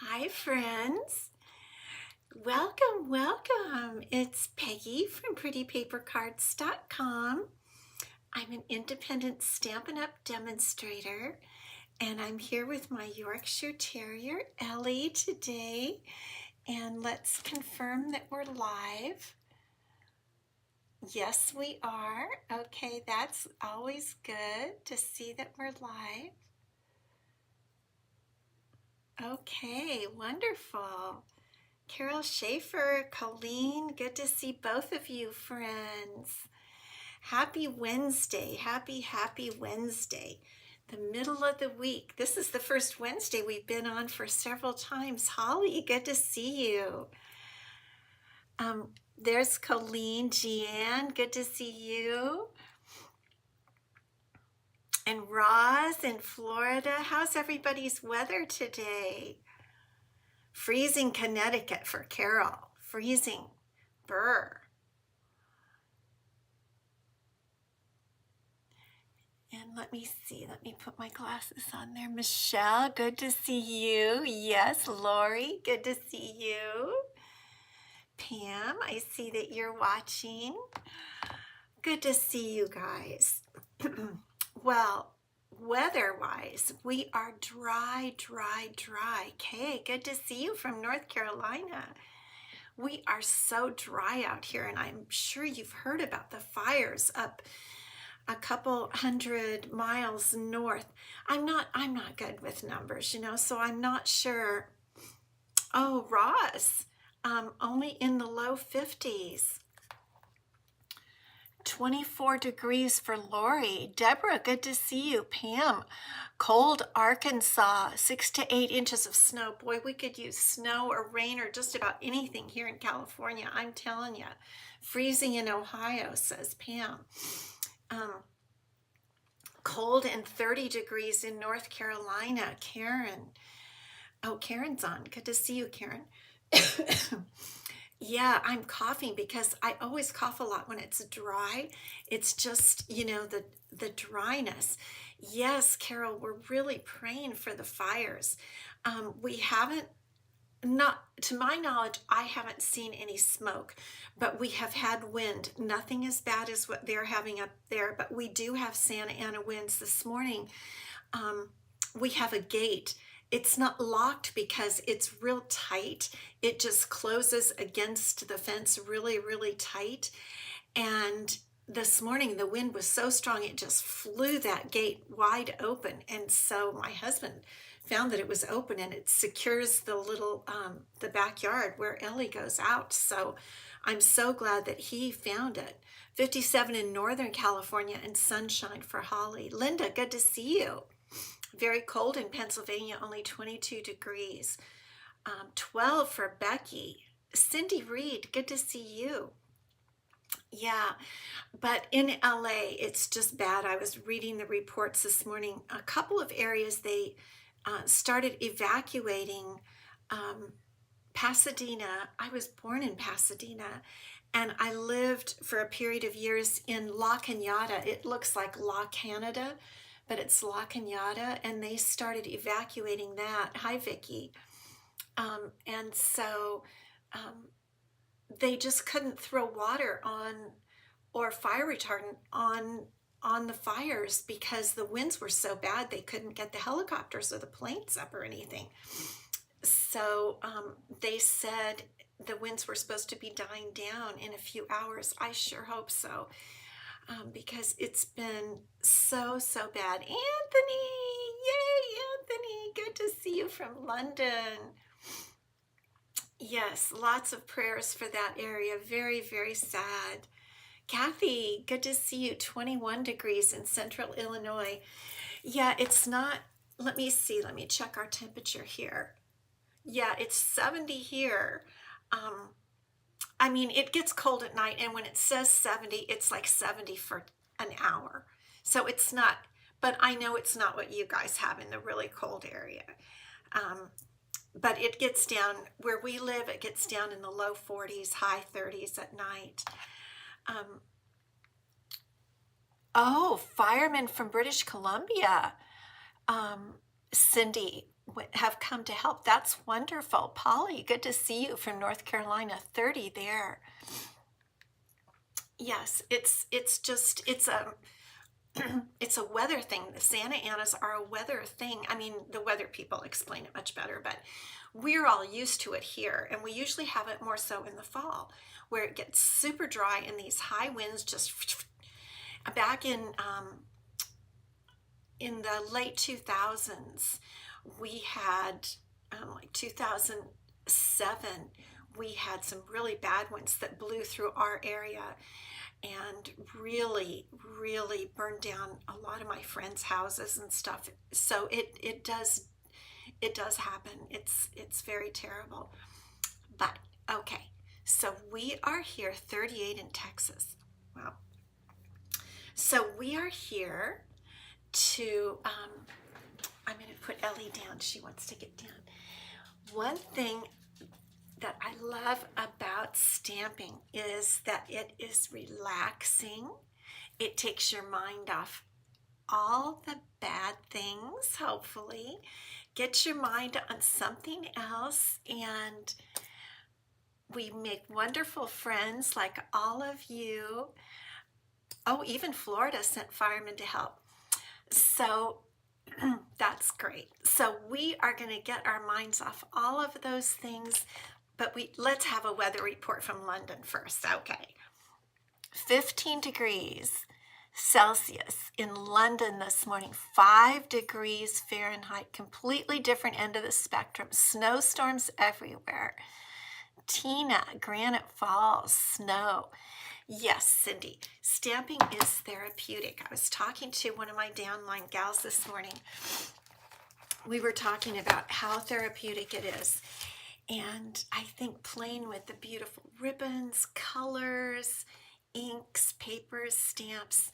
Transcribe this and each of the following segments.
Hi, friends. Welcome, welcome. It's Peggy from prettypapercards.com. I'm an independent Stampin' Up demonstrator, and I'm here with my Yorkshire Terrier, Ellie, today. And let's confirm that we're live. Yes, we are. Okay, that's always good to see that we're live. Okay, wonderful. Carol Schaefer, Colleen, good to see both of you, friends. Happy Wednesday. Happy Wednesday. The middle of the week. This is the first Wednesday we've been on for several times. Holly, good to see you. There's Colleen, Jeanne, good to see you. And Roz in Florida. How's everybody's weather today? Freezing Connecticut for Carol. Freezing. Brr. And let me see, let me put my glasses on there. Michelle, good to see you. Yes, Lori, good to see you. Pam, I see that you're watching. Good to see you guys. Well, weather-wise, we are dry. Kay, good to see you from North Carolina. We are so dry out here, and I'm sure you've heard about the fires up a couple 100 miles north. I'm not good with numbers, so I'm not sure. Oh, Ross, only in the low 50s. 24 degrees for Lori. Deborah, good to see you. Pam, cold Arkansas, 6 to 8 inches of snow. Boy, we could use snow or rain or just about anything here in California. I'm telling you. Freezing in Ohio, says Pam. Cold and 30 degrees in North Carolina. Karen. Oh, Karen's on. Good to see you, Karen. Yeah, I'm coughing because I always cough a lot when it's dry. It's just, the dryness. Yes, Carol, we're really praying for the fires. We haven't, not to my knowledge, I haven't seen any smoke, but we have had wind. Nothing as bad as what they're having up there, but we do have Santa Ana winds this morning. We have a gate. It's not locked because it's real tight. It just closes against the fence really tight. And this morning the wind was so strong it just flew that gate wide open. And so my husband found that it was open, and it secures the little the backyard where Ellie goes out. So I'm so glad that he found it. 57 in Northern California and sunshine for Holly. Linda, good to see you. Very cold in Pennsylvania, only 22 degrees. 12 for Becky. Cindy Reed, good to see you. Yeah, but in LA, it's just bad. I was reading the reports this morning. A couple of areas, they started evacuating. Pasadena, I was born in Pasadena, and I lived for a period of years in La Cañada. It looks like La Canada, but it's La Cañada, and they started evacuating that. Hi, Vicki. And so they just couldn't throw water on or fire retardant on the fires because the winds were so bad they couldn't get the helicopters or the planes up or anything. So they said the winds were supposed to be dying down in a few hours. I sure hope so, because it's been so bad. Anthony, yay, Anthony, good to see you from London. Yes, lots of prayers for that area. Very sad. Kathy, good to see you. 21 degrees in central Illinois. Yeah, it's not, let me see, let me check our temperature here. Yeah, it's 70 here. I mean, it gets cold at night, and when it says 70, it's like 70 for an hour. So it's not, but I know it's not what you guys have in the really cold area. But it gets down, where we live, it gets down in the low 40s, high 30s at night. Oh, firemen from British Columbia. Cindy, have come to help. That's wonderful. Polly, good to see you from North Carolina. 30 there. Yes, it's a it's a weather thing. The Santa Anas are a weather thing. I mean, the weather people explain it much better, but we're all used to it here, and we usually have it more so in the fall, where it gets super dry and these high winds just back in the late 2000s, we had like 2007, we had some really bad winds that blew through our area and really, really burned down a lot of my friends' houses and stuff. So it does happen. It's very terrible. But okay, so we are here, 38 in Texas. Wow. So we are here to I'm going to put Ellie down. She wants to get down. One thing that I love about stamping is that it is relaxing. It takes your mind off all the bad things, hopefully. Get your mind on something else, and we make wonderful friends like all of you. Oh, even Florida sent firemen to help. So that's great. So we are going to get our minds off all of those things, but let's have a weather report from London first. Okay. 15 degrees Celsius in London this morning, 5 degrees Fahrenheit, completely different end of the spectrum. Snowstorms everywhere. Tina, Granite Falls, snow. Yes, Cindy, stamping is therapeutic. I was talking to one of my downline gals this morning. We were talking about how therapeutic it is. And I think playing with the beautiful ribbons, colors, inks, papers, stamps.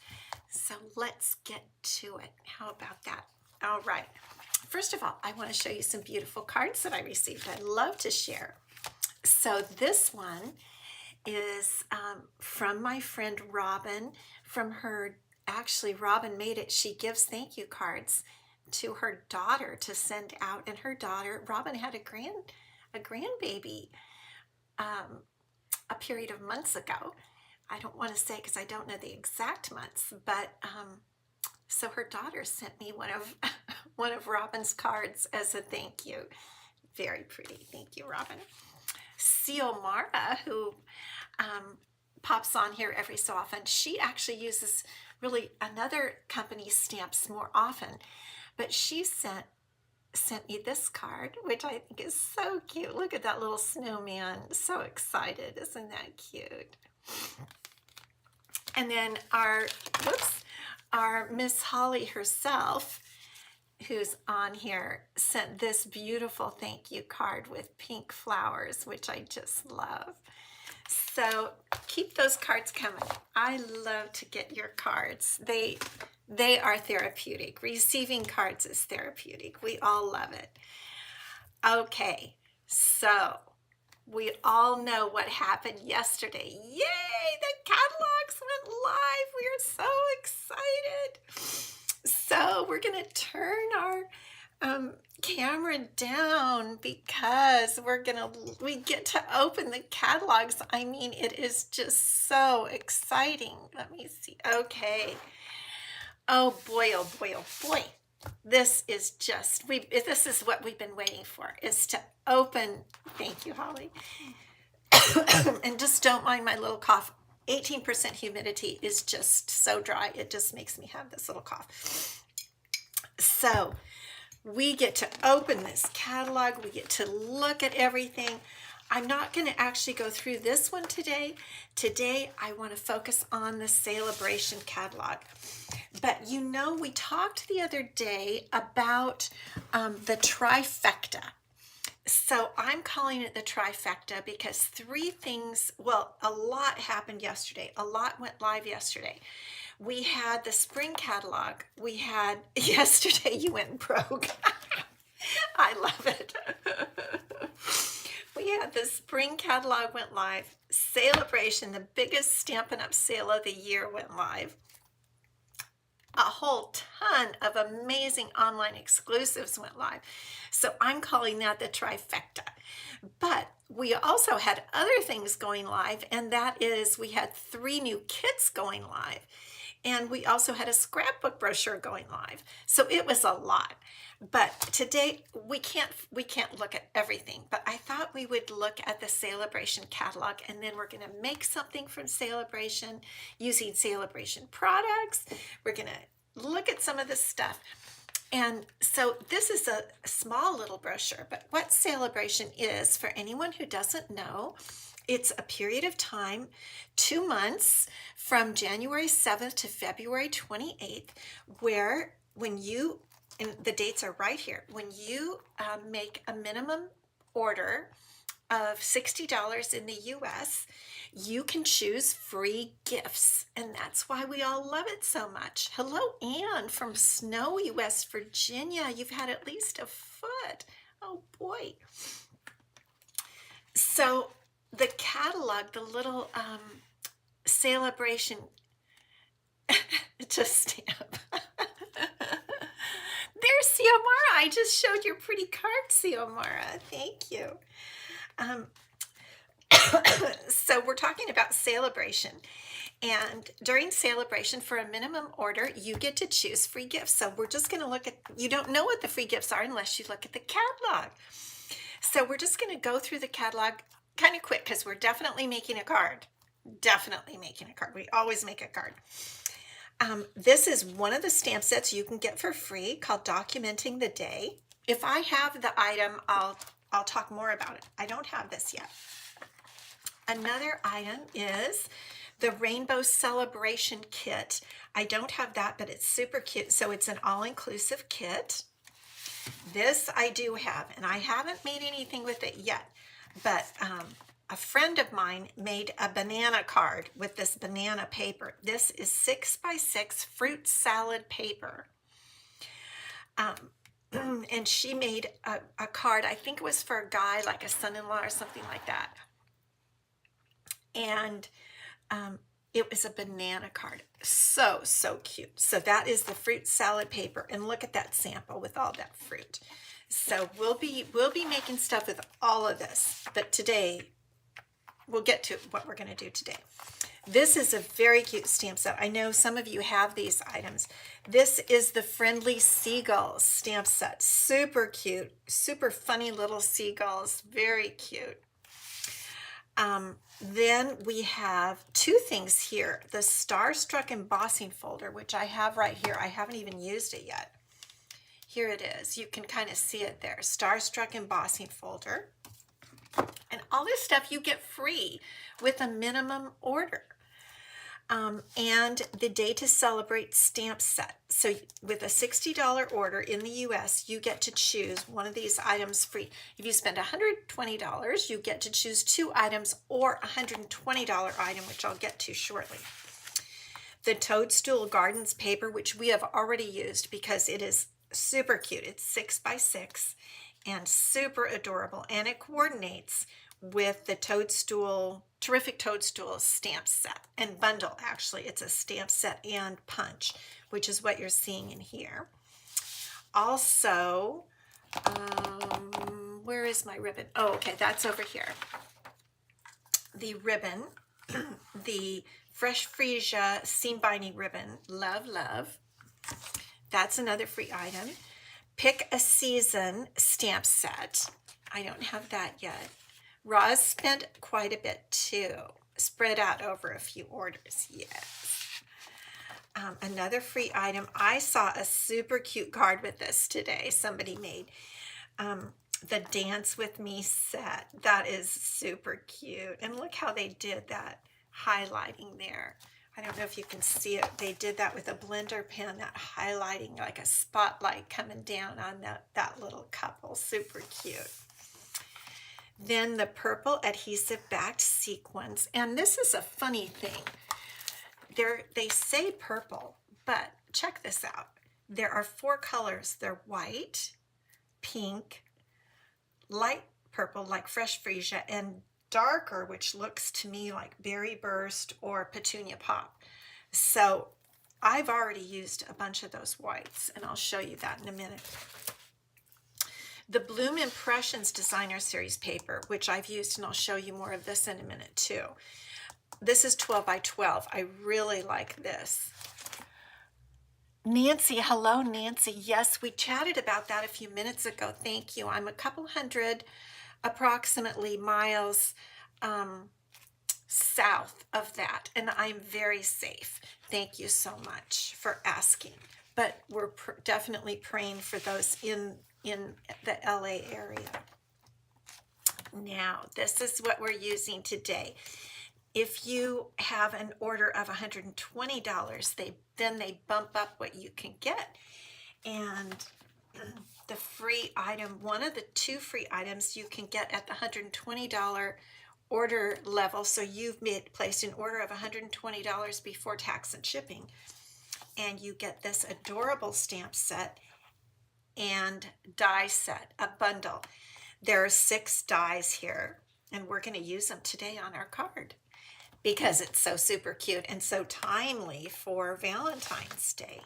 So let's get to it. How about that? All right. First of all, I want to show you some beautiful cards that I received. I love to share. So this one is from my friend Robin. From her, actually Robin made it. She gives thank you cards to her daughter to send out. And her daughter, Robin, had a grandbaby a period of months ago. I don't want to say because I don't know the exact months, but so her daughter sent me one of Robin's cards as a thank you. Very pretty. Thank you, Robin. Xiomara, who pops on here every so often, she actually uses really another company's stamps more often, but she sent me this card, which I think is so cute. Look at that little snowman. So excited. Isn't that cute? And then our Miss Holly herself, who's on here, sent this beautiful thank you card with pink flowers, which I just love. So keep those cards coming. I love to get your cards. They are therapeutic. Receiving cards is therapeutic. We all love it. Okay, so we all know what happened yesterday. Yay, the catalogs went live. We are so excited. So we're going to turn our camera down because we get to open the catalogs. I mean, it is just so exciting. Let me see. Okay. Oh boy, oh boy, oh boy. This is what we've been waiting for, is to open. Thank you, Holly. And just don't mind my little cough. 18% humidity is just so dry. It just makes me have this little cough. So we get to open this catalog. We get to look at everything. I'm not going to actually go through this one today. Today, I want to focus on the Sale-a-Bration catalog. But we talked the other day about the trifecta. So I'm calling it the trifecta because a lot happened yesterday. A lot went live yesterday. We had the spring catalog. Yesterday you went broke. I love it. We had the spring catalog went live. Sale-a-Bration, the biggest Stampin' Up! Sale of the year, went live. a whole ton of amazing online exclusives went live. So I'm calling that the trifecta. But we also had other things going live, and that is we had 3 new kits going live. And we also had a scrapbook brochure going live. So it was a lot. But today we can't look at everything. But I thought we would look at the Sale-a-Bration catalog, and then we're going to make something from Sale-a-Bration using Sale-a-Bration products. We're going to look at some of the stuff. And so this is a small little brochure, but what Sale-a-Bration is, for anyone who doesn't know, it's a period of time, 2 months from January 7th to February 28th, where when you, and the dates are right here, when you make a minimum order of $60 in the US, you can choose free gifts, and that's why we all love it so much. Hello, Anne from snowy West Virginia. You've had at least a foot. Oh boy. So the catalog, the little Sale-a-Bration just stamp. There's Xiomara. I just showed your pretty card, Xiomara. Thank you. So we're talking about Sale-a-Bration, and during Sale-a-Bration, for a minimum order, you get to choose free gifts. So we're just going to look at, you don't know what the free gifts are unless you look at the catalog. So we're just going to go through the catalog kind of quick, because we're definitely making a card. Definitely making a card. We always make a card. This is one of the stamp sets you can get for free called Documenting the Day. If I have the item, I'll talk more about it. I don't have this yet. Another item is the Rainbow Celebration Kit. I don't have that, but it's super cute. So it's an all-inclusive kit. This I do have, and I haven't made anything with it yet, but a friend of mine made a banana card with this banana paper. This is 6x6 fruit salad paper. And she made a card, I think it was for a guy, like a son-in-law or something like that. And it was a banana card. So cute. So that is the fruit salad paper, and look at that sample with all that fruit. So we'll be making stuff with all of this, but today we'll get to what we're going to do today. This is a very cute stamp set. I know some of you have these items. This is the Friendly Seagulls stamp set. Super cute, super funny little seagulls, very cute. Then we have 2 things here. The Starstruck embossing folder, which I have right here. I haven't even used it yet. Here it is. You can kind of see it there. Starstruck embossing folder. And all this stuff you get free with a minimum order. And the Day to Celebrate stamp set. So with a $60 order in the US, you get to choose one of these items free. If you spend $120, you get to choose 2 items or a $120 item, which I'll get to shortly. The Toadstool Gardens paper, which we have already used because it is super cute. It's 6x6 and super adorable, and it coordinates with the Terrific Toadstool stamp set and bundle. Actually, it's a stamp set and punch, which is what you're seeing in here. Also, where is my ribbon? Oh, okay, that's over here. The ribbon, the Fresh Freesia seam binding ribbon, love. That's another free item. Pick a Season stamp set. I don't have that yet. Roz spent quite a bit too, spread out over a few orders, yes. Another free item. I saw a super cute card with this today. Somebody made the Dance With Me set. That is super cute. And look how they did that highlighting there. I don't know if you can see it. They did that with a blender pen, that highlighting like a spotlight coming down on that little couple. Super cute. Then the purple adhesive backed sequins. And this is a funny thing. They say purple, but check this out. There are 4 colors. They're white, pink, light purple like Fresh Freesia, and darker, which looks to me like Berry Burst or Petunia Pop. So I've already used a bunch of those whites, and I'll show you that in a minute. The Bloom Impressions Designer Series paper, which I've used, and I'll show you more of this in a minute too. This is 12 by 12. I really like this. Nancy, hello Nancy. Yes, we chatted about that a few minutes ago. Thank you. I'm a couple hundred approximately miles south of that, and I'm very safe. Thank you so much for asking. But we're definitely praying for those in the LA area. Now, this is what we're using today. If you have an order of $120, then they bump up what you can get. And the free item, one of the 2 free items you can get at the $120 order level. So you've placed an order of $120 before tax and shipping. And you get this adorable stamp set and die set, a bundle. There are 6 dies here, and we're going to use them today on our card because it's so super cute and so timely for Valentine's Day.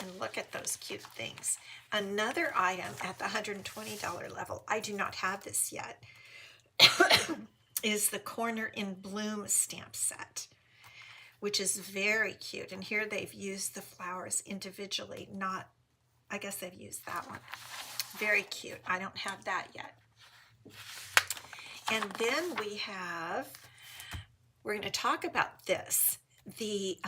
And look at those cute things. Another item at the $120 level, I do not have this yet, is the Corner in Bloom stamp set, which is very cute. And here they've used the flowers individually, I guess they've used that one. Very cute. I don't have that yet. And then we're going to talk about this, the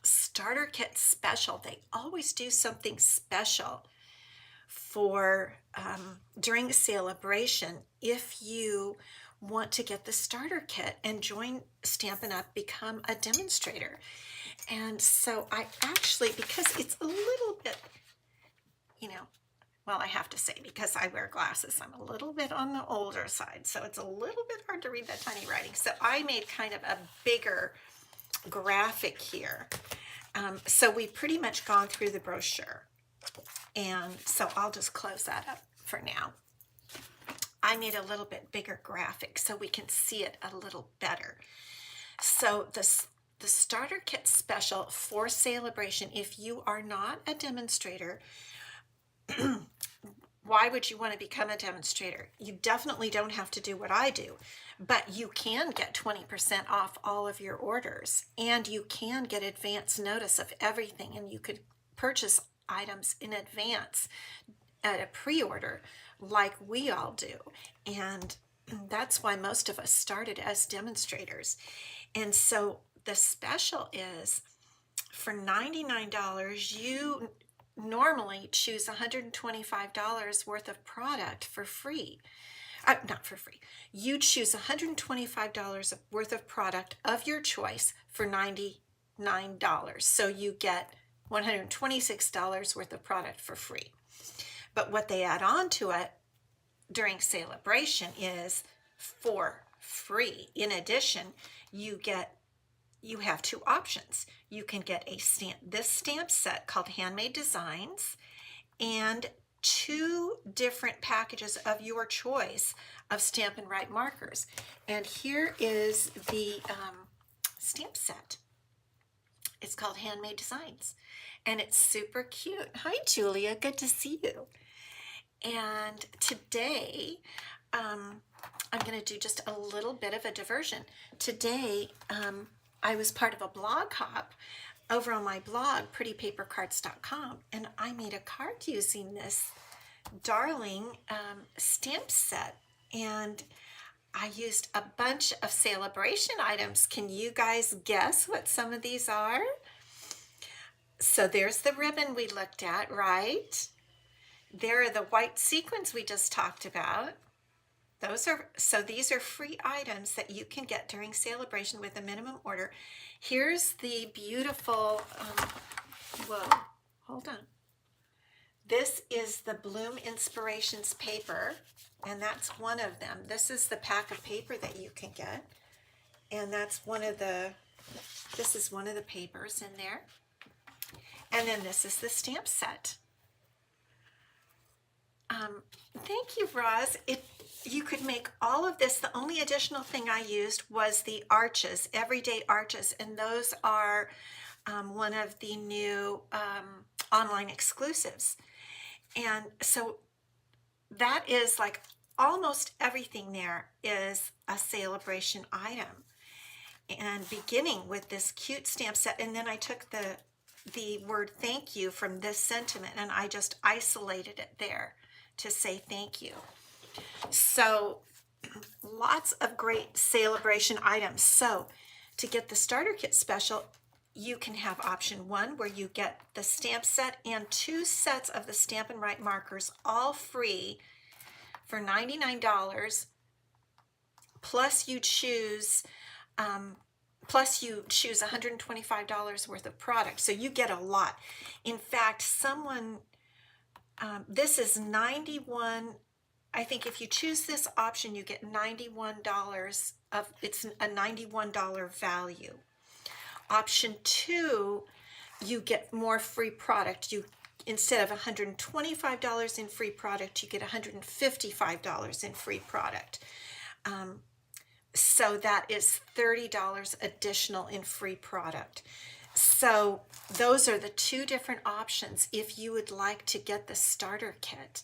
starter kit special. They always do something special for during the Sale-a-Bration. If you want to get the starter kit and join Stampin' Up, become a demonstrator. And so I actually, because it's a little bit, well, I have to say, because I wear glasses, I'm a little bit on the older side, so it's a little bit hard to read that tiny writing. So I made kind of a bigger graphic here. So we've pretty much gone through the brochure, and so I'll just close that up for now. I made a little bit bigger graphic so we can see it a little better. So the starter kit special for Sale-a-Bration, if you are not a demonstrator, why would you want to become a demonstrator? You definitely don't have to do what I do, but you can get 20% off all of your orders, and you can get advance notice of everything, and you could purchase items in advance at a pre-order like we all do. And that's why most of us started as demonstrators. And so the special is for $99, you normally choose $125 worth of product for free. Not for free. You choose $125 worth of product of your choice for $99. So you get $126 worth of product for free. But what they add on to it during Sale-a-Bration is for free. In addition, you have 2 options. You can get this stamp set called Handmade Designs and 2 different packages of your choice of Stampin' Write markers. And here is the stamp set. It's called Handmade Designs, and it's super cute. Hi, Julia. Good to see you. And today, I'm going to do just a little bit of a diversion. Today, I was part of a blog hop over on my blog, prettypapercards.com, and I made a card using this darling stamp set, and I used a bunch of Sale-a-Bration items. Can you guys guess what some of these are? So there's the ribbon we looked at, right? There are the white sequins we just talked about. These are free items that you can get during Sale-a-Bration with a minimum order. Here's the beautiful, whoa, hold on. This is the Bloom Inspirations paper, and that's one of them. This is the pack of paper that you can get, and this is one of the papers in there. And then this is the stamp set. Thank you, Roz. You could make all of this. The only additional thing I used was the arches, everyday arches, and those are one of the new online exclusives. And so that is like almost everything there is a Sale-a-Bration item. And beginning with this cute stamp set, and then I took the word thank you from this sentiment and I just isolated it there to say thank you. So lots of great Sale-a-Bration items. So to get the starter kit special, you can have option 1 where you get the stamp set and 2 sets of the Stampin' Right markers, all free for $99, plus you choose $125 worth of product. So you get a lot. In fact, this is 91. I think if you choose this option, you get $91 of, it's a $91 value. Option 2, you get more free product. Instead of $125 in free product, you get $155 in free product. So that is $30 additional in free product. So those are the 2 different options if you would like to get the starter kit.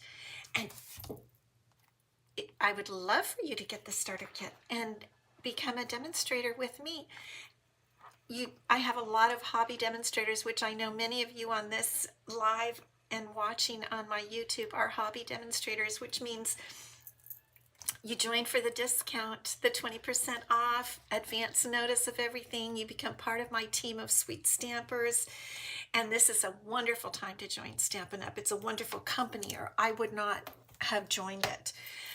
And I would love for you to get the starter kit and become a demonstrator with me. I have a lot of hobby demonstrators, which I know many of you on this live and watching on my YouTube are hobby demonstrators, which means you join for the discount, the 20% off, advance notice of everything. You become part of my team of sweet stampers. And this is a wonderful time to join Stampin' Up. It's a wonderful company, or I would not have joined it.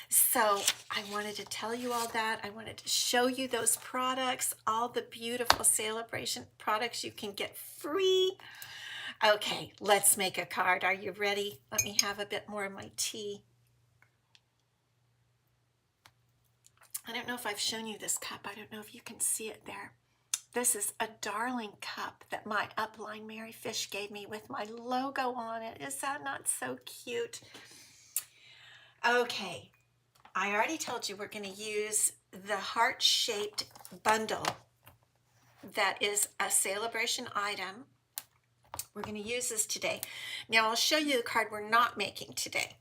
So I wanted to tell you all that. I wanted to show you those products, all the beautiful Sale-a-Bration products you can get free. Okay, let's make a card. Are you ready? Let me have a bit more of my tea. I don't know if I've shown you this cup. I don't know if you can see it there. This is a darling cup that my upline Mary Fish gave me with my logo on it. Is that not so cute? Okay, I already told you we're going to use the heart-shaped bundle that is a Sale-a-Bration item. We're going to use this today. Now I'll show you the card we're not making today.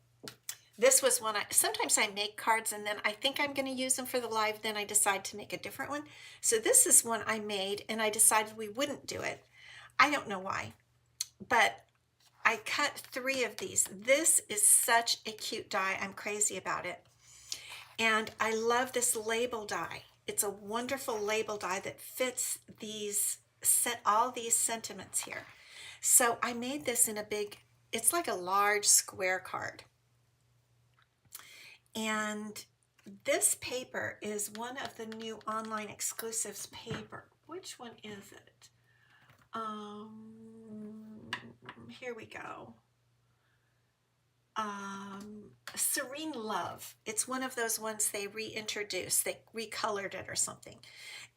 This was one sometimes I make cards and then I think I'm going to use them for the live, then I decide to make a different one. So this is one I made and I decided we wouldn't do it. I don't know why, but I cut 3 of these. This is such a cute die. I'm crazy about it. And I love this label die. It's a wonderful label die that fits all these sentiments here. So I made this in it's like a large square card. And this paper is one of the new online exclusives paper. Which one is it? Here we go. Serene Love. It's one of those ones they reintroduced. They recolored it or something.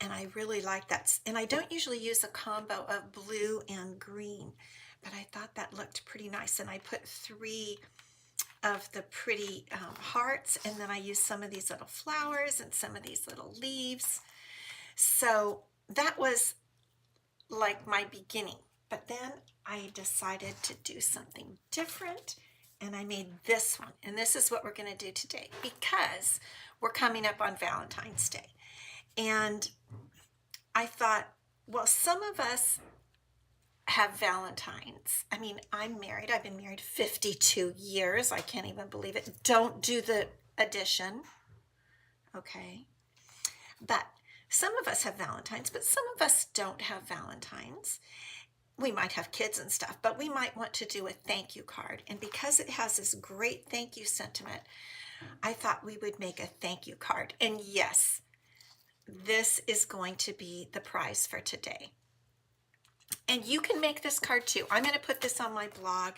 And I really like that. And I don't usually use a combo of blue and green, but I thought that looked pretty nice. And I put 3 of the pretty hearts, and then I use some of these little flowers and some of these little leaves. So that was like my beginning, but then I decided to do something different and I made this one, and this is what we're going to do today because we're coming up on Valentine's Day. And I thought, well, some of us have Valentines. I mean, I'm married. I've been married 52 years. I can't even believe it. Don't do the addition. Okay. But some of us have Valentines, but some of us don't have Valentines. We might have kids and stuff, but we might want to do a thank you card. And because it has this great thank you sentiment, I thought we would make a thank you card. And yes, this is going to be the prize for today. And you can make this card too. I'm going to put this on my blog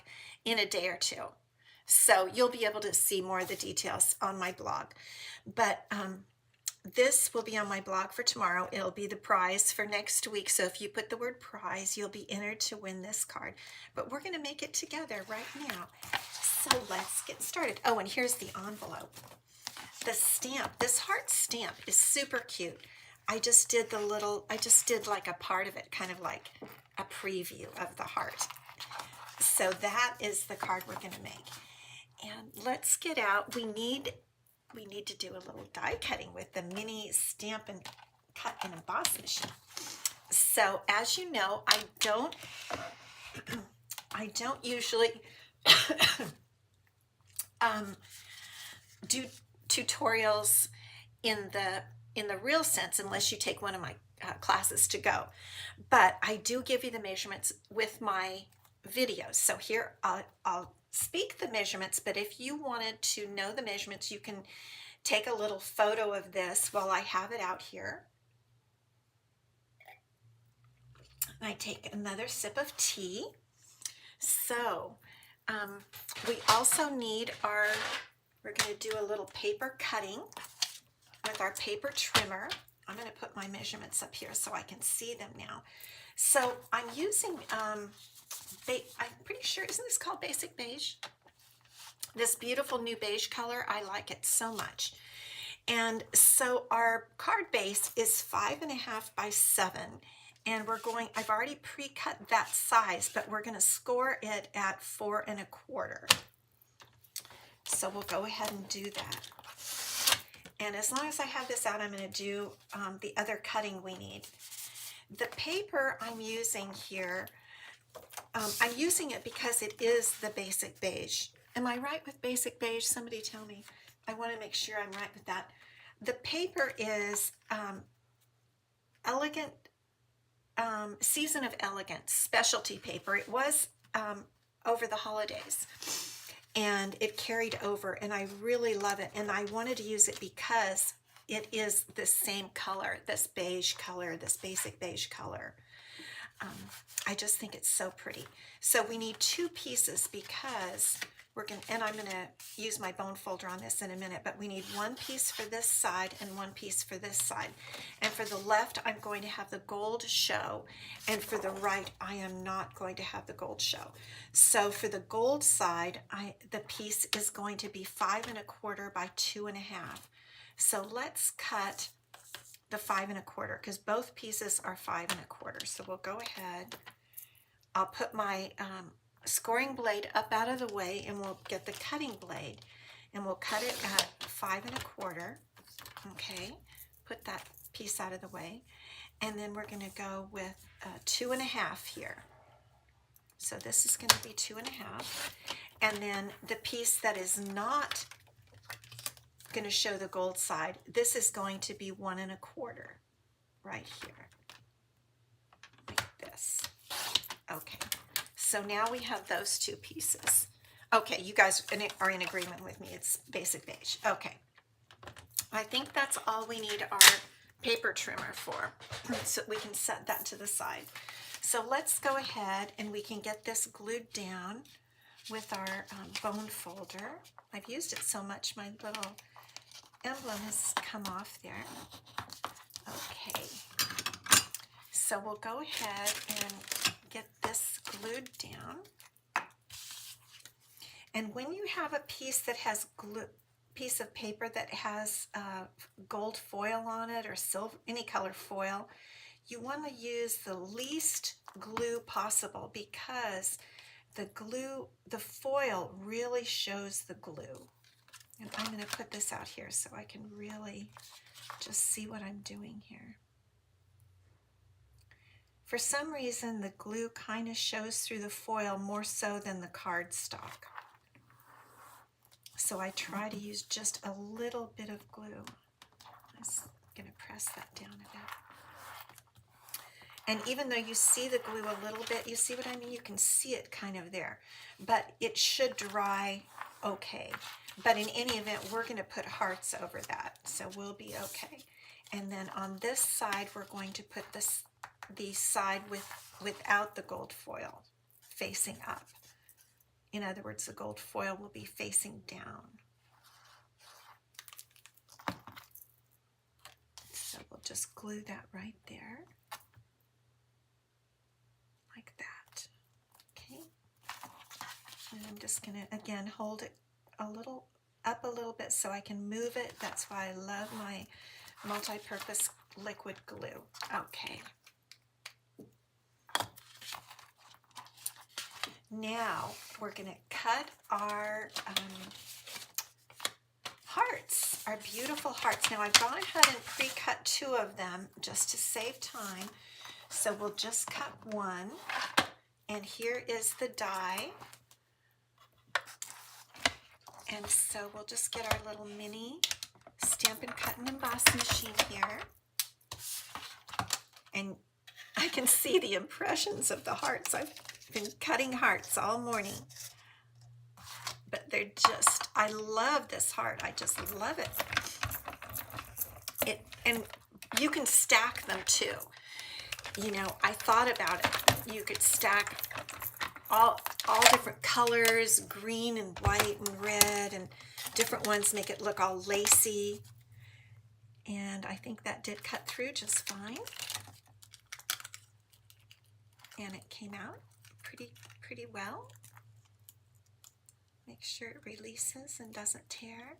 in a day or 2. So you'll be able to see more of the details on my blog. But this will be on my blog for tomorrow. It'll be the prize for next week. So if you put the word prize, you'll be entered to win this card. But we're going to make it together right now. So let's get started. Oh, and here's the envelope. The stamp, this heart stamp is super cute. I just did like a part of it, kind of like a preview of the heart. So that is the card we're going to make. And let's get out. We need to do a little die cutting with the mini Stampin' Cut and Emboss machine. So as you know, I don't usually do tutorials in the real sense unless you take one of my classes to go. But I do give you the measurements with my videos. So here I'll speak the measurements, but if you wanted to know the measurements, you can take a little photo of this while I have it out here. I take another sip of tea. So we also need we're going to do a little paper cutting with our paper trimmer. I'm going to put my measurements up here so I can see them now. So I'm using, I'm pretty sure, isn't this called Basic Beige? This beautiful new beige color, I like it so much. And so our card base is 5.5 by 7. And I've already pre-cut that size, but we're going to score it at 4 1/4. So we'll go ahead and do that. And as long as I have this out, I'm going to do the other cutting we need. The paper I'm using here, I'm using it because it is the Basic Beige. Am I right with Basic Beige? Somebody tell me. I want to make sure I'm right with that. The paper is Elegant, Season of Elegance specialty paper. It was over the holidays, and it carried over, and I really love it, and I wanted to use it because it is the same color, this beige color, this Basic Beige color. I just think it's so pretty. So we need 2 pieces because and I'm gonna use my bone folder on this in a minute, but we need 1 piece for this side and 1 piece for this side. And for the left, I'm going to have the gold show, and for the right, I am not going to have the gold show. So for the gold side, the piece is going to be 5 1/4 by 2 1/2. So let's cut the 5 1/4 because both pieces are 5 1/4. So we'll go ahead. I'll put my scoring blade up out of the way, and we'll get the cutting blade, and we'll cut it at 5 1/4. Okay, put that piece out of the way, and then we're going to go with 2 1/2 here. So this is going to be 2 1/2, and then the piece that is not going to show the gold side, this is going to be 1 1/4 right here, like this. Okay, so now we have those 2 pieces. Okay, you guys are in agreement with me. It's Basic Beige. Okay, I think that's all we need our paper trimmer for, so we can set that to the side. So let's go ahead and we can get this glued down with our bone folder. I've used it so much, my little emblem has come off there. Okay, so we'll go ahead and get this glued down. And when you have a piece that has piece of paper that has gold foil on it or silver, any color foil, you want to use the least glue possible because the foil really shows the glue. And I'm going to put this out here so I can really just see what I'm doing here. For some reason, the glue kind of shows through the foil more so than the cardstock. So I try to use just a little bit of glue. I'm just going to press that down a bit. And even though you see the glue a little bit, you see what I mean? You can see it kind of there. But it should dry okay. But in any event, we're going to put hearts over that, so we'll be okay. And then on this side, we're going to put the side without the gold foil facing up. In other words, the gold foil will be facing down. So we'll just glue that right there, like that. Okay. And I'm just going to, again, hold it up a little bit so I can move it. That's why I love my multi-purpose liquid glue. Okay. now we're going to cut our hearts, our beautiful hearts. Now I've gone ahead and pre-cut 2 of them just to save time. So we'll just cut 1. And here is the die. And so we'll just get our little mini Stampin' Cut and Emboss machine here. And I can see the impressions of the hearts. I've been cutting hearts all morning. But they're just, I love this heart. I just love it. And you can stack them too. You know, I thought about it. You could stack all different colors, green and white and red, and different ones make it look all lacy. And I think that did cut through just fine. And it came out pretty well. Make sure it releases and doesn't tear.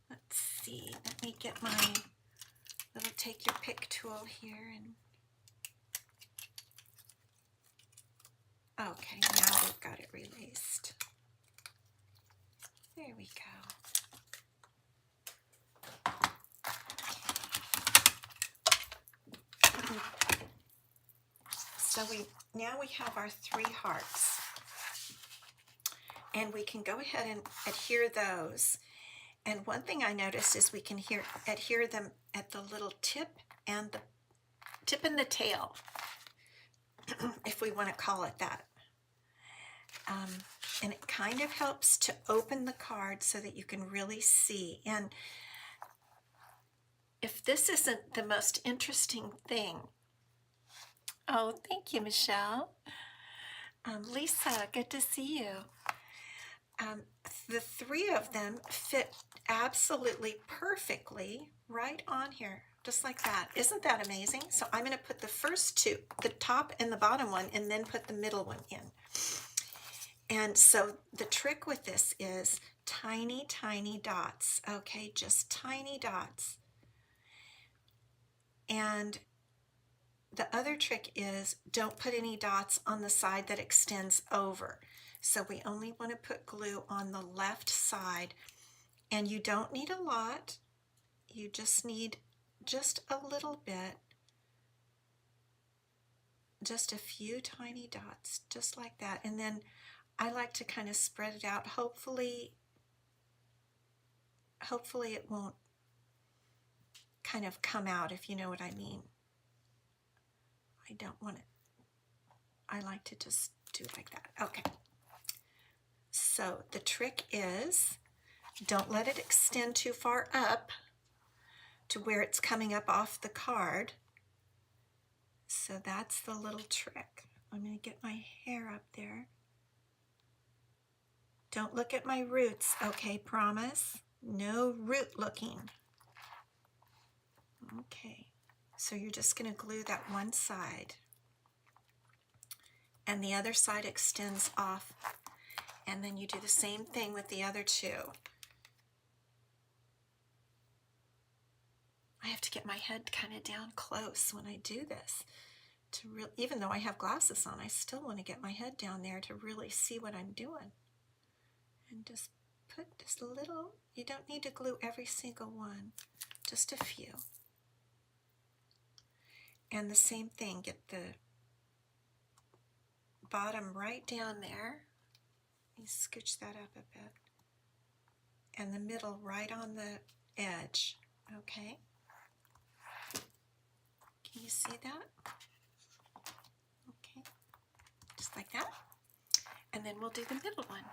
Let's see, let me get my little take your pick tool here and okay, now we've got it released. There we go. So now we have our 3 hearts. And we can go ahead and adhere those. And one thing I noticed is we can adhere them at the little tip and the tail, if we want to call it that. And it kind of helps to open the card so that you can really see. And if this isn't the most interesting thing, oh, thank you, Michelle. Lisa, good to see you. The 3 of them fit absolutely perfectly right on here, just like that. Isn't that amazing? So I'm going to put the first 2, the top and the bottom one, and then put the middle one in. And so the trick with this is tiny dots, okay? Just tiny dots. And the other trick is don't put any dots on the side that extends over. So we only want to put glue on the left side, and you don't need a lot. You just need just a little bit, just a few tiny dots, just like that. And then I like to kind of spread it out. Hopefully it won't kind of come out, if you know what I mean. I don't want it. I like to just do it like that. Okay. So the trick is don't let it extend too far up to where it's coming up off the card. So that's the little trick. I'm going to get my hair up there. Don't look at my roots, okay, promise? No root looking. Okay, so you're just going to glue that one side. And the other side extends off. And then you do the same thing with the other 2. I have to get my head kind of down close when I do this. Even though I have glasses on, I still want to get my head down there to really see what I'm doing. And just put just a little, you don't need to glue every single one, just a few. And the same thing, get the bottom right down there. You scooch that up a bit. And the middle right on the edge, okay? Can you see that? Okay, just like that. And then we'll do the middle one.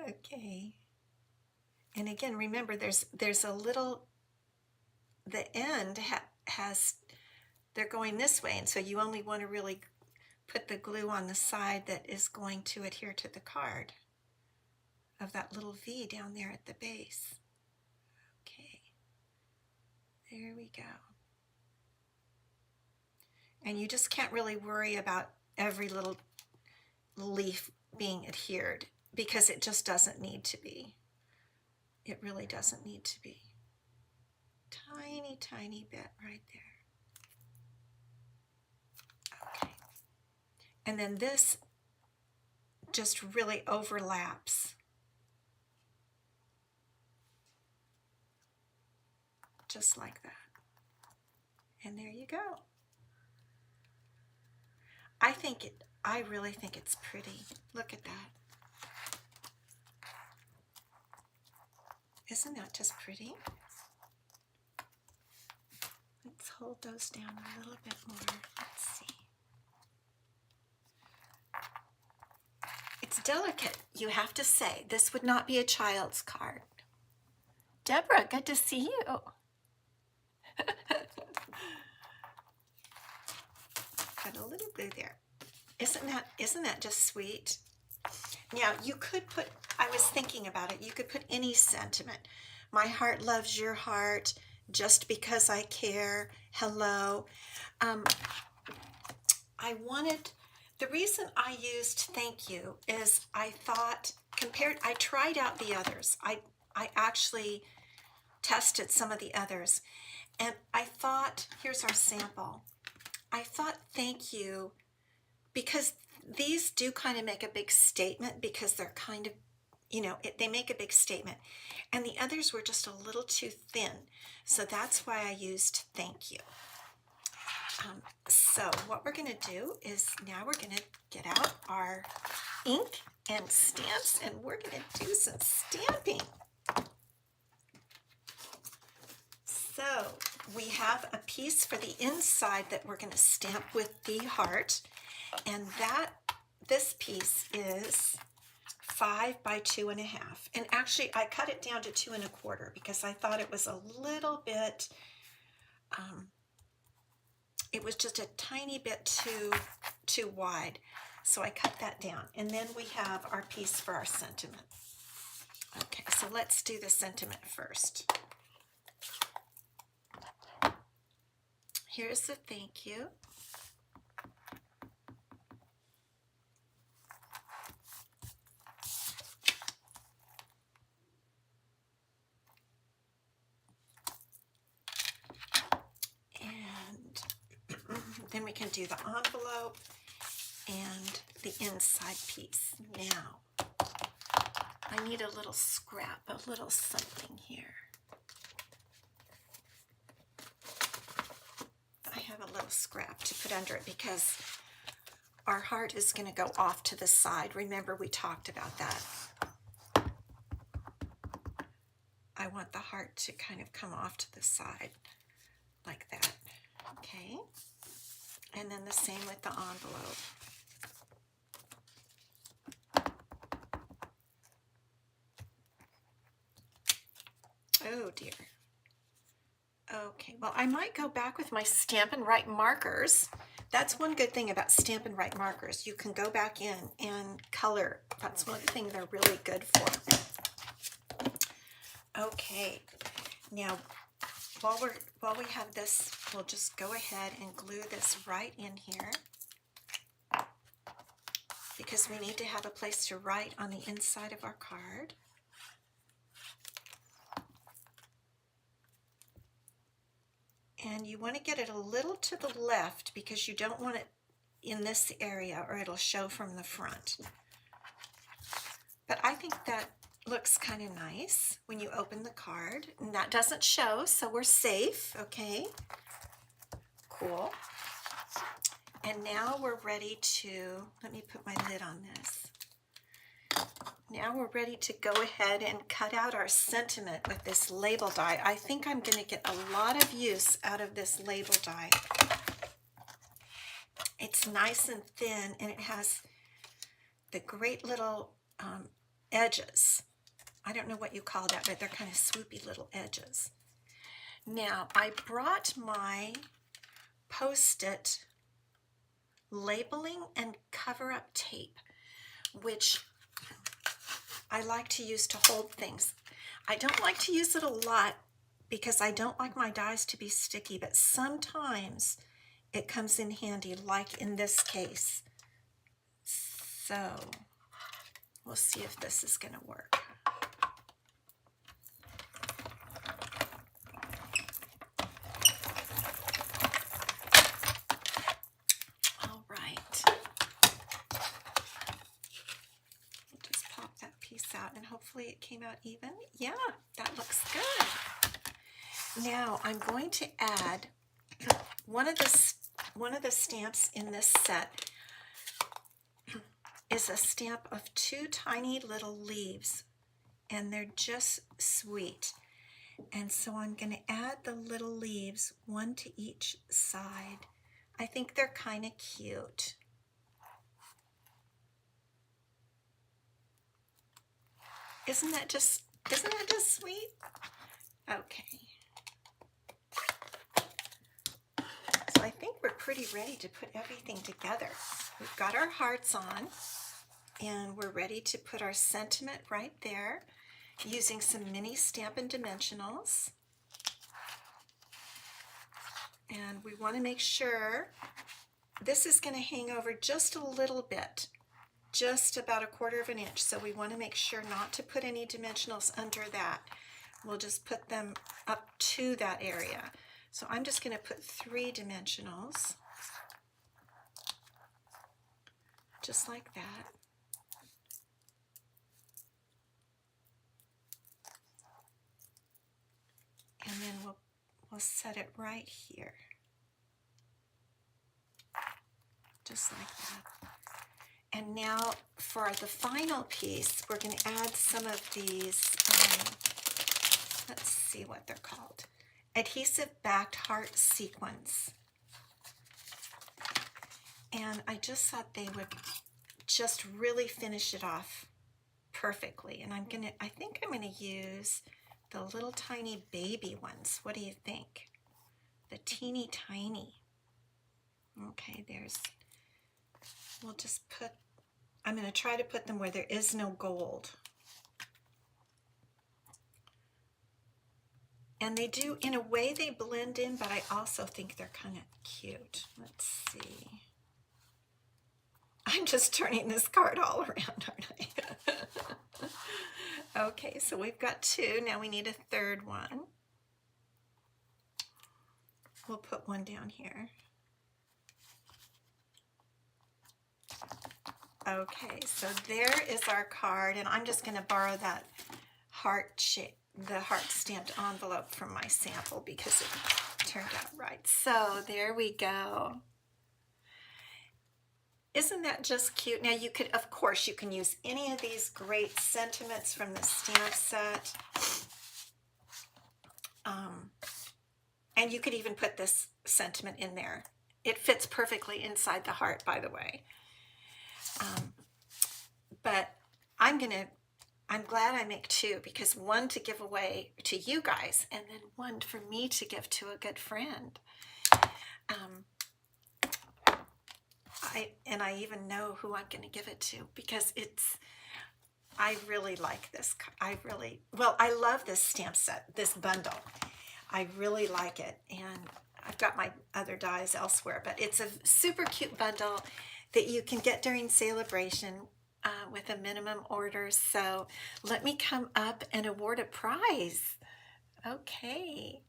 Okay. And again, remember there's a little, the end has, they're going this way, and so you only want to really put the glue on the side that is going to adhere to the card of that little V down there at the base. Okay, there we go. And you just can't really worry about every little leaf being adhered because it just doesn't need to be. It really doesn't need to be. Tiny bit right there. Okay. And then this just really overlaps. Just like that. And there you go. I really think it's pretty. Look at that. Isn't that just pretty? Let's hold those down a little bit more. Let's see. It's delicate, you have to say. This would not be a child's card. Deborah, good to see you. Got a little glue there. Isn't that just sweet? Now you could put, I was thinking about it, you could put any sentiment. My heart loves your heart, just because I care, hello. The reason I used thank you is I thought, I tried out the others. I actually tested some of the others, and I thought, here's our sample. I thought thank you, because these do kind of make a big statement, because they're kind of, they make a big statement, and the others were just a little too thin, so that's why I used thank you. So what we're going to do is now we're going to get out our ink and stamps, and we're going to do some stamping. So we have a piece for the inside that we're going to stamp with the heart, and this piece is 5 by 2.5, and actually I cut it down to 2 1/4 because I thought it was a little bit it was just a tiny bit too wide, so I cut that down. And then we have our piece for our sentiment. Okay, so let's do the sentiment first. Here's the thank you. Then we can do the envelope and the inside piece. Now, I need a little scrap, a little something here. I have a little scrap to put under it because our heart is going to go off to the side. Remember, we talked about that. I want the heart to kind of come off to the side like that. Okay. And then the same with the envelope. Oh dear. Okay, well, I might go back with my Stampin' Write markers. That's one good thing about Stampin' Write markers. You can go back in and color. That's one thing they're really good for. Okay, now while we have this, we'll just go ahead and glue this right in here, because we need to have a place to write on the inside of our card. And you want to get it a little to the left because you don't want it in this area or it'll show from the front. But I think that looks kind of nice when you open the card, and that doesn't show, so we're safe. Okay, cool. And now we're ready to, let me put my lid on this. Now we're ready to go ahead and cut out our sentiment with this label die. I think I'm going to get a lot of use out of this label die. It's nice and thin, and it has the great little edges. I don't know what you call that, but they're kind of swoopy little edges. Now, I brought my Post-it labeling and cover-up tape, which I like to use to hold things. I don't like to use it a lot because I don't like my dies to be sticky, but sometimes it comes in handy, like in this case. So we'll see if this is going to work. All right. out, and hopefully it came out even. Yeah, that looks good. Now I'm going to add one of the stamps in this set is a stamp of 2 tiny little leaves, and they're just sweet. And so I'm going to add the little leaves, one to each side. I think they're kind of cute. Isn't that just sweet? Okay. So I think we're pretty ready to put everything together. We've got our hearts on, and we're ready to put our sentiment right there using some mini Stampin' Dimensionals. And we want to make sure this is going to hang over just a little bit, just about 1/4 inch. So we want to make sure not to put any dimensionals under that. We'll just put them up to that area. So I'm just going to put 3 dimensionals, just like that. And then we'll set it right here, just like that. And now for the final piece, we're going to add some of these, let's see what they're called, adhesive backed heart sequins. And I just thought they would just really finish it off perfectly. And I think I'm going to use the little tiny baby ones. What do you think? The teeny tiny. Okay, we'll just I'm going to try to put them where there is no gold. And they do, in a way, they blend in, but I also think they're kind of cute. Let's see. I'm just turning this card all around, aren't I? Okay, so we've got 2. Now we need a 3rd one. We'll put one down here. Okay, so there is our card, and I'm just going to borrow that heart shape, the heart stamped envelope from my sample because it turned out right. So there we go. Isn't that just cute? Now you could, of course, you can use any of these great sentiments from the stamp set. And you could even put this sentiment in there. It fits perfectly inside the heart, by the way. But I'm glad I make 2, because one to give away to you guys and then one for me to give to a good friend. I even know who I'm going to give it to, because I really like this. I love this stamp set, this bundle. I really like it, and I've got my other dies elsewhere, but it's a super cute bundle that you can get during Sale-a-Bration with a minimum order. So let me come up and award a prize. Okay.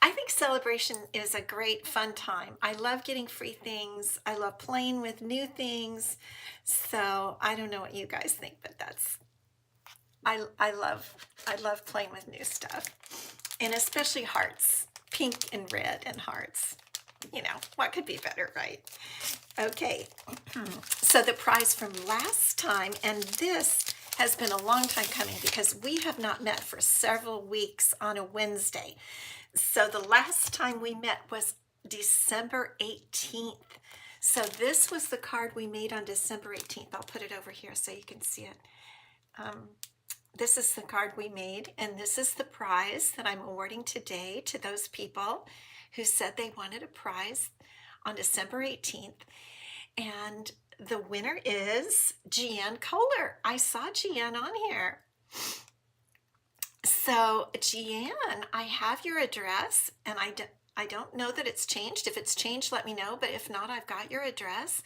I think Sale-a-Bration is a great fun time. I love getting free things. I love playing with new things. So I don't know what you guys think, but I love playing with new stuff, and especially hearts, pink and red and hearts. You know, what could be better, right? Okay, so the prize from last time, and this has been a long time coming because we have not met for several weeks on a Wednesday. So the last time we met was December 18th. So this was the card we made on December 18th. I'll put it over here so you can see it. This is the card we made, and this is the prize that I'm awarding today to those people who said they wanted a prize on December 18th. And the winner is Jeanne Kohler. I saw Jeanne on here. So Jeanne, I have your address, and I don't know that it's changed. If it's changed, let me know, but if not, I've got your address.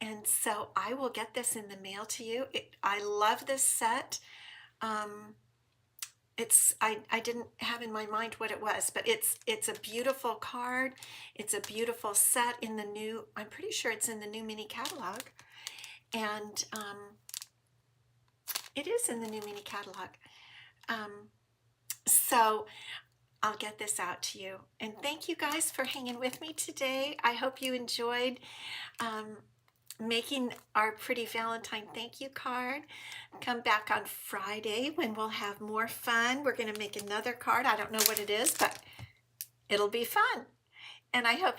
And so I will get this in the mail to you. I love this set. I didn't have in my mind what it was, but it's a beautiful card. It's a beautiful set in the new, I'm pretty sure it's in the new mini catalog. And It is in the new mini catalog. So I'll get this out to you. And thank you guys for hanging with me today. I hope you enjoyed um, making our pretty Valentine thank you card. Come back on Friday when we'll have more fun. We're going to make another card. I don't know what it is, but it'll be fun. And I hope